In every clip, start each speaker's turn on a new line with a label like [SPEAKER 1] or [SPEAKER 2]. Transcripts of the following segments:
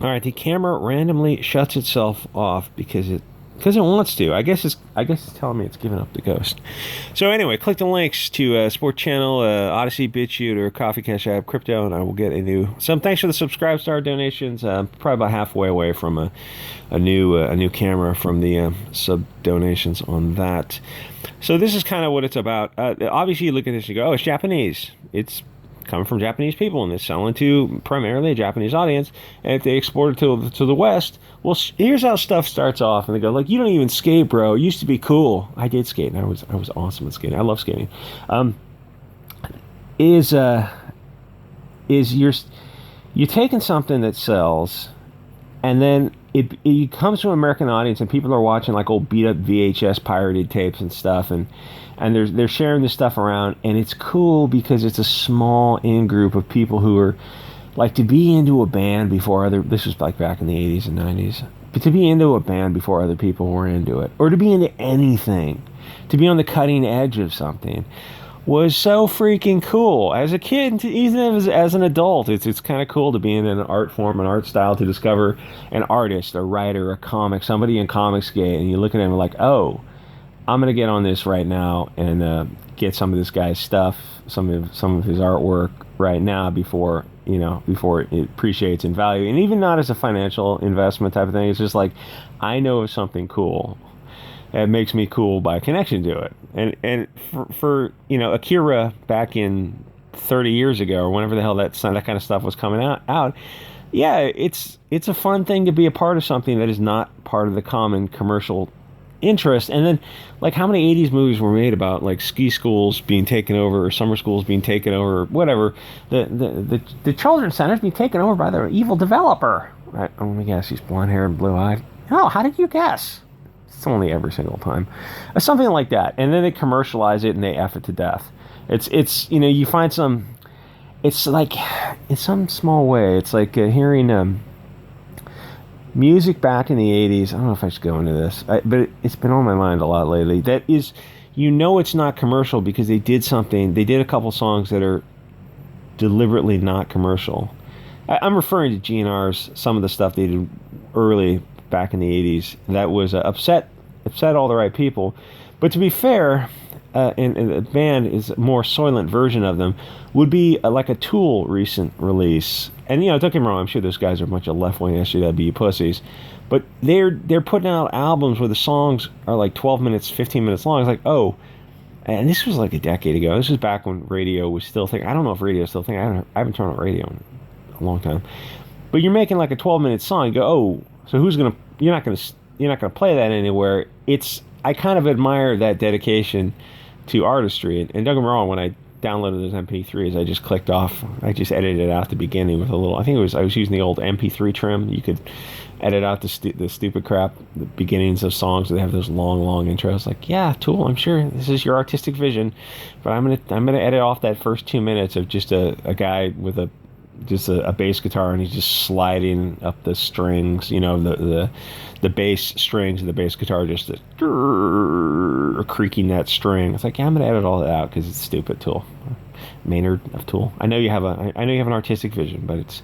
[SPEAKER 1] All right, the camera randomly shuts itself off because it wants to. I guess it's telling me it's giving up the ghost. So anyway, click the links to Sport Channel, Odyssey, Bit Chute, or Coffee CashApp Crypto, and I will get a new. Thanks for the subscribe star donations. Probably about halfway away from a new camera from the sub donations on that. So this is kind of what it's about. Obviously, you look at this and you go, "Oh, it's Japanese. It's coming from Japanese people, and it's selling to primarily a Japanese audience. And if they export it to the West, well, here's how stuff starts off." And they go, like, "You don't even skate, bro. It used to be cool." I did skate, and I was awesome at skating. I love skating. You're taking something that sells, and then it comes to an American audience, and people are watching like old beat up VHS pirated tapes and stuff, and they're sharing this stuff around, and it's cool because it's a small in group of people who are like, to be into a band before this was like back in the 80s and 90s, but to be into a band before other people were into it, or to be into anything, to be on the cutting edge of something, was so freaking cool. As a kid, even as an adult, it's kind of cool to be in an art form, an art style, to discover an artist, a writer, a comic, somebody in Comicsgate, and you look at them like, oh, I'm gonna get on this right now and get some of this guy's stuff, some of his artwork right now before it appreciates in value. And even not as a financial investment type of thing. It's just like, I know of something cool. It makes me cool by connection to it. And for Akira back in 30 years ago, or whenever the hell that kind of stuff was coming out, yeah, it's a fun thing to be a part of something that is not part of the common commercial interest. And then, like, how many 80s movies were made about like ski schools being taken over, or summer schools being taken over, or whatever, the children's centers being taken over by their evil developer, right? Oh, let me guess, he's blonde haired and blue eyed. Oh, how did you guess? It's only every single time, something like that. And then they commercialize it and they F it to death. It's you find some, it's like, in some small way, it's like hearing music back in the 80s. I don't know if I should go into this, but it's been on my mind a lot lately. That is, it's not commercial because they did a couple songs that are deliberately not commercial. I'm referring to GNR's, some of the stuff they did early back in the 80s that was upset all the right people. But to be fair, and the band is a more soylent version of them, would be like a Tool recent release. And don't get me wrong, I'm sure those guys are a bunch of left-wing SJW pussies, but they're putting out albums where the songs are like 12 minutes, 15 minutes long. It's like, oh, and this was like a decade ago. This was back when radio was still a thing. I don't know if radio is still a thing. I haven't turned on radio in a long time. But you're making like a 12-minute song. You go, oh, so you're not gonna play that anywhere. I kind of admire that dedication to artistry. And don't get me wrong, when I downloaded those MP3s, I just clicked off. I just edited out the beginning with a little. I was using the old MP3 trim. You could edit out the stupid crap, the beginnings of songs. They have those long intros. Like, yeah, Tool, I'm sure this is your artistic vision, but I'm gonna edit off that first 2 minutes of just a guy with a bass guitar, and he's just sliding up the strings, the bass strings of the bass guitar, just creaking that string. It's like, yeah, I'm gonna edit all that out because it's stupid. Tool, Maynard of Tool. I know you have an artistic vision, but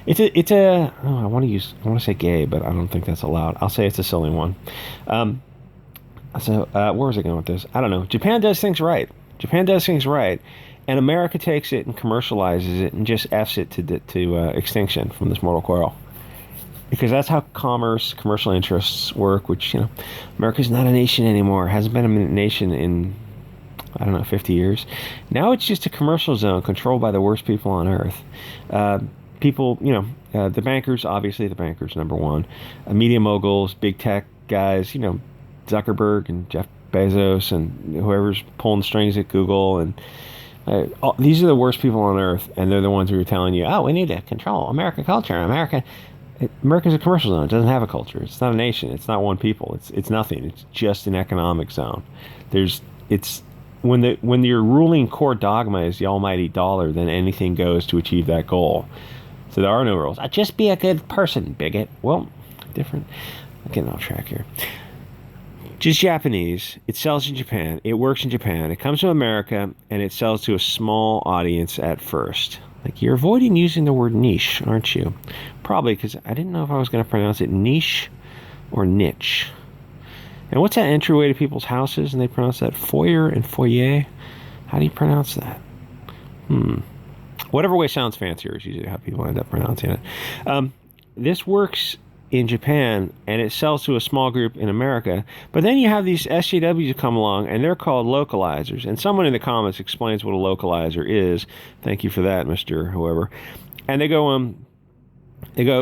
[SPEAKER 1] it's a I want to say gay, but I don't think that's allowed. I'll say it's a silly one. So where was I going with this? I don't know. Japan does things right. And America takes it and commercializes it and just F's it to extinction from this mortal coil. Because that's how commercial interests work, which, America's not a nation anymore. Hasn't been a nation in, 50 years. Now it's just a commercial zone controlled by the worst people on earth. People, the bankers, obviously the bankers, number one. Media moguls, big tech guys, Zuckerberg and Jeff Bezos and whoever's pulling the strings at Google, and these are the worst people on earth, and they're the ones who are telling you, oh, we need to control American culture. America's a commercial zone. It doesn't have a culture. It's not a nation. It's not one people. It's nothing. It's just an economic zone. When your ruling core dogma is the almighty dollar, then anything goes to achieve that goal. So there are no rules. Just be a good person, bigot. Well, different. I'm getting off track here. Just Japanese. It sells in Japan. It works in Japan. It comes to America, and it sells to a small audience at first. Like, you're avoiding using the word niche, aren't you? Probably because I didn't know if I was going to pronounce it niche or niche. And what's that entryway to people's houses? And they pronounce that foyer and foyer. How do you pronounce that? Whatever way sounds fancier is usually how people end up pronouncing it. This works in Japan, and it sells to a small group in America. But then you have these SJWs come along, and they're called localizers. And someone in the comments explains what a localizer is. Thank you for that, Mr. Whoever. And they go,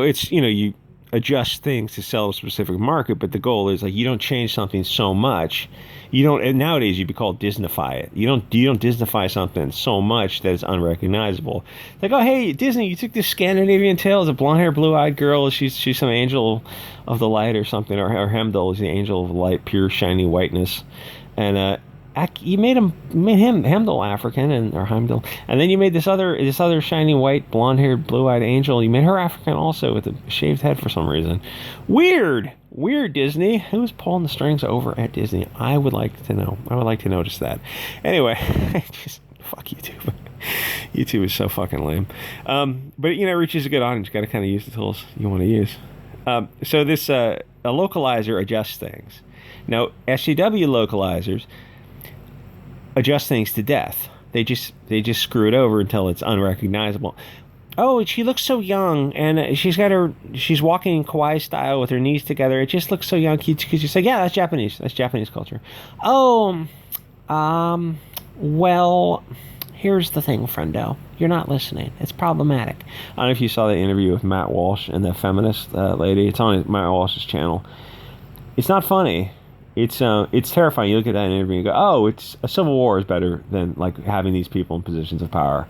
[SPEAKER 1] it's, you adjust things to sell a specific market, but the goal is like you don't change something so much. And nowadays you'd be called Disneyfy it. You don't Disneyfy something so much that it's unrecognizable. Like, oh hey, Disney, you took this Scandinavian tale as a blonde-haired, blue-eyed girl. She's some angel of the light or something, or Heimdall is the angel of the light, pure shiny whiteness, and you made him Heimdall African or Heimdall, and then you made this other shiny white blonde-haired blue-eyed angel. You made her African also with a shaved head for some reason. Weird Disney. Who's pulling the strings over at Disney? I would like to know. I would like to notice that. Anyway, just fuck YouTube. YouTube is so fucking lame. But it reaches a good audience. You got to kind of use the tools you want to use. So this a localizer adjusts things. Now SJW localizers adjust things to death. They just screw it over until it's unrecognizable. Oh, she looks so young, and she's walking in kawaii style with her knees together. It just looks so young. Could you say, yeah, that's Japanese. That's Japanese culture. Oh, well, here's the thing, friendo. You're not listening. It's problematic. I don't know if you saw the interview with Matt Walsh and the feminist lady. It's on Matt Walsh's channel. It's not funny. It's terrifying. You look at that interview and you go, oh, it's a civil war is better than like having these people in positions of power,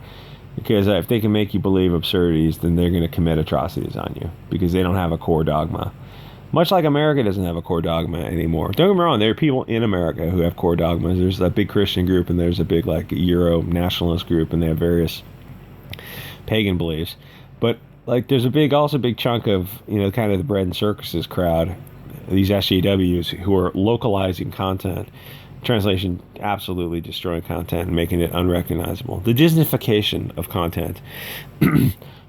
[SPEAKER 1] because if they can make you believe absurdities, then they're going to commit atrocities on you because they don't have a core dogma. Much like America doesn't have a core dogma anymore. Don't get me wrong, there are people in America who have core dogmas. There's a big Christian group and there's a big like Euro nationalist group, and they have various pagan beliefs. But like there's also big chunk of kind of the bread and circuses crowd, these SJWs who are localizing content, translation, absolutely destroying content and making it unrecognizable. The Disneyfication of content.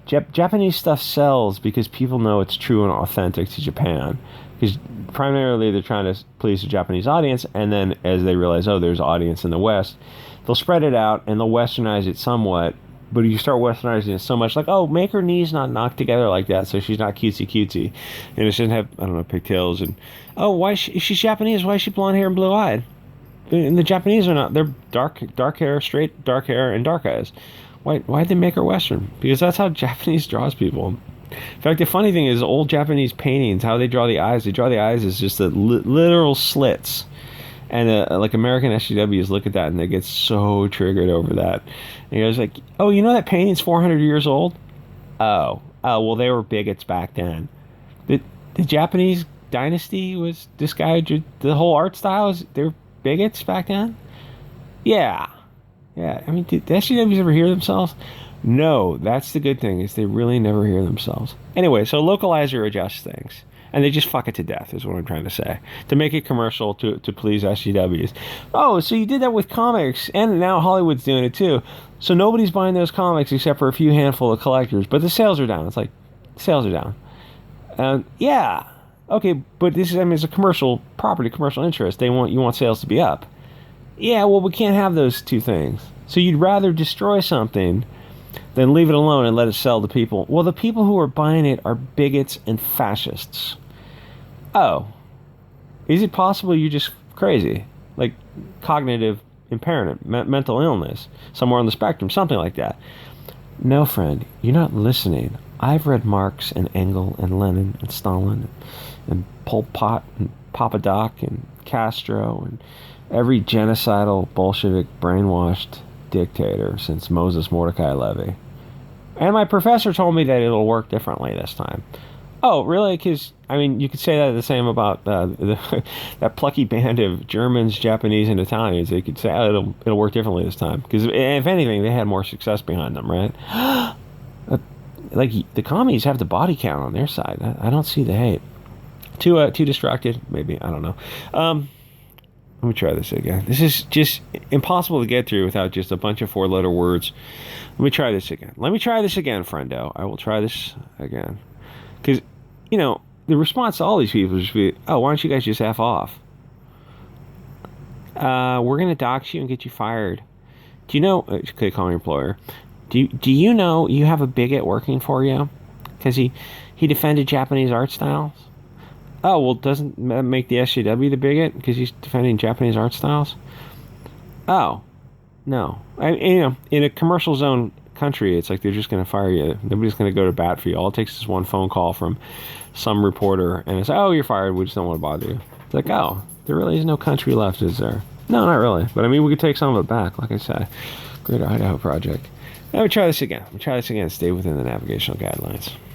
[SPEAKER 1] Japanese stuff sells because people know it's true and authentic to Japan. Because primarily they're trying to please the Japanese audience, and then as they realize, oh, there's audience in the West, they'll spread it out and they'll westernize it somewhat. But you start westernizing it so much, like, oh, make her knees not knocked together like that so she's not cutesy. And it shouldn't have, I don't know, pigtails. And, oh, if she's Japanese, why is she blonde hair and blue eyed? And the Japanese are not. They're dark hair, straight dark hair, and dark eyes. Why'd they make her Western? Because that's how Japanese draws people. In fact, the funny thing is, old Japanese paintings, how they draw the eyes as just the literal slits. And like American SJWs look at that and they get so triggered over that. And you're just like, oh, that painting's 400 years old? Oh, well, they were bigots back then. The Japanese dynasty was this guy, the whole art style, they were bigots back then? Yeah. I mean, did the SJWs ever hear themselves? No, that's the good thing, is they really never hear themselves. Anyway, so localizer adjusts things. And they just fuck it to death, is what I'm trying to say. To make it commercial to please SJWs. Oh, so you did that with comics, and now Hollywood's doing it too. So nobody's buying those comics except for a few handful of collectors, but the sales are down. It's like, sales are down. Yeah. Okay, but it's a commercial property, commercial interest. You want sales to be up. Yeah, well, we can't have those two things. So you'd rather destroy something than leave it alone and let it sell to people. Well, the people who are buying it are bigots and fascists. Oh, is it possible you're just crazy? Like cognitive impairment, mental illness, somewhere on the spectrum, something like that. No, friend, you're not listening. I've read Marx and Engels and Lenin and Stalin and Pol Pot and Papadoc and Castro and every genocidal Bolshevik brainwashed dictator since Moses Mordecai Levy. And my professor told me that it'll work differently this time. Oh, really? Because, I mean, you could say that the same about that plucky band of Germans, Japanese, and Italians. They could say, oh, it'll work differently this time. Because, if anything, they had more success behind them, right? Like, the commies have the body count on their side. I don't see the hate. Too distracted? Maybe. I don't know. Let me try this again. This is just impossible to get through without just a bunch of four-letter words. Let me try this again. Friendo. I will try this again. Because, you know, the response to all these people is, oh, why don't you guys just F off? We're going to dox you and get you fired. Do you know, okay, call your employer. Do you know you have a bigot working for you? Because he defended Japanese art styles? Oh, well, doesn't that make the SJW the bigot? Because he's defending Japanese art styles? Oh, no. You know, in a commercial zone country, it's like they're just going to fire you. Nobody's going to go to bat for you. All it takes is one phone call from some reporter, and it's, oh, you're fired. We just don't want to bother you. It's like, oh, there really is no country left, is there? No, not really. But I mean, we could take some of it back, like I said. Greater Idaho Project. Now we try this again. Stay within the navigational guidelines.